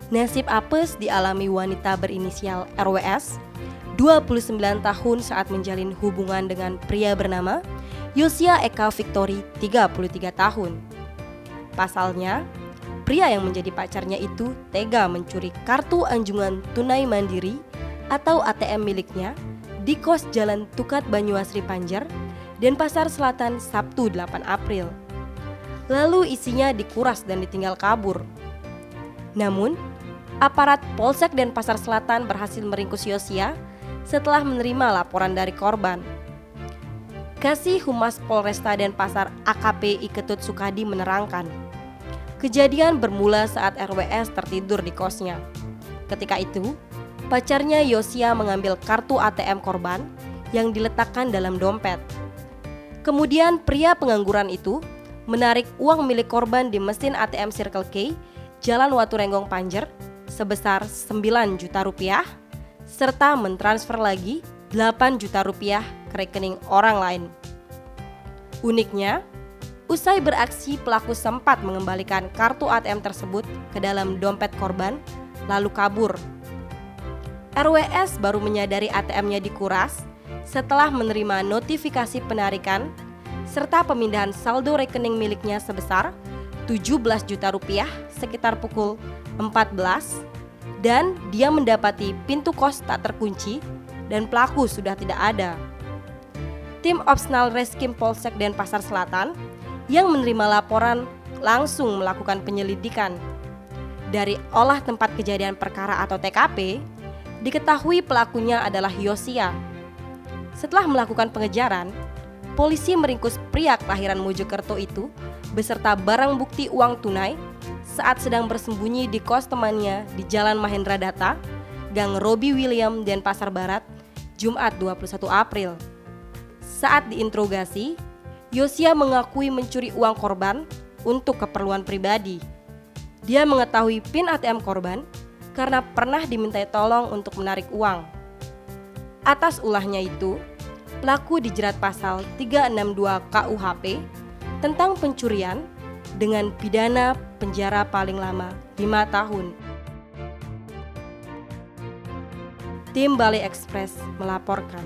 Nasib apes dialami wanita berinisial RWS, 29 tahun saat menjalin hubungan dengan pria bernama Yosia Eka Victory, 33 tahun. Pasalnya, pria yang menjadi pacarnya itu tega mencuri kartu anjungan tunai mandiri atau ATM miliknya di kos Jalan Tukat Banyuasri Panjer, Denpasar Selatan, Sabtu 8 April. Lalu isinya dikuras dan ditinggal kabur. Namun, aparat Polsek Denpasar Selatan berhasil meringkus Yosia setelah menerima laporan dari korban. Kasih Humas Polresta Denpasar AKP Iketut Sukadi menerangkan, kejadian bermula saat RWS tertidur di kosnya. Ketika itu, pacarnya Yosia mengambil kartu ATM korban yang diletakkan dalam dompet. Kemudian pria pengangguran itu menarik uang milik korban di mesin ATM Circle K, Jalan Waturenggong Panjer, sebesar 9 juta rupiah, serta mentransfer lagi 8 juta rupiah ke rekening orang lain. Uniknya, usai beraksi pelaku sempat mengembalikan kartu ATM tersebut ke dalam dompet korban, lalu kabur. RWS baru menyadari ATM-nya dikuras setelah menerima notifikasi penarikan serta pemindahan saldo rekening miliknya sebesar 17 juta rupiah sekitar pukul 14, dan dia mendapati pintu kos tak terkunci dan pelaku sudah tidak ada. Tim Opsnal Reskim Polsek Denpasar Selatan yang menerima laporan langsung melakukan penyelidikan. Dari olah tempat kejadian perkara atau TKP, diketahui pelakunya adalah Yosia. Setelah melakukan pengejaran, polisi meringkus pria kelahiran Mojokerto itu beserta barang bukti uang tunai saat sedang bersembunyi di kos temannya di Jalan Mahendra Data, Gang Robi William, Denpasar Barat, Jumat 21 April. Saat diinterogasi, Yosia mengakui mencuri uang korban untuk keperluan pribadi. Dia mengetahui PIN ATM korban karena pernah dimintai tolong untuk menarik uang. Atas ulahnya itu, pelaku dijerat pasal 362 KUHP tentang pencurian dengan pidana penjara paling lama 5 tahun. Tim Bali Express melaporkan.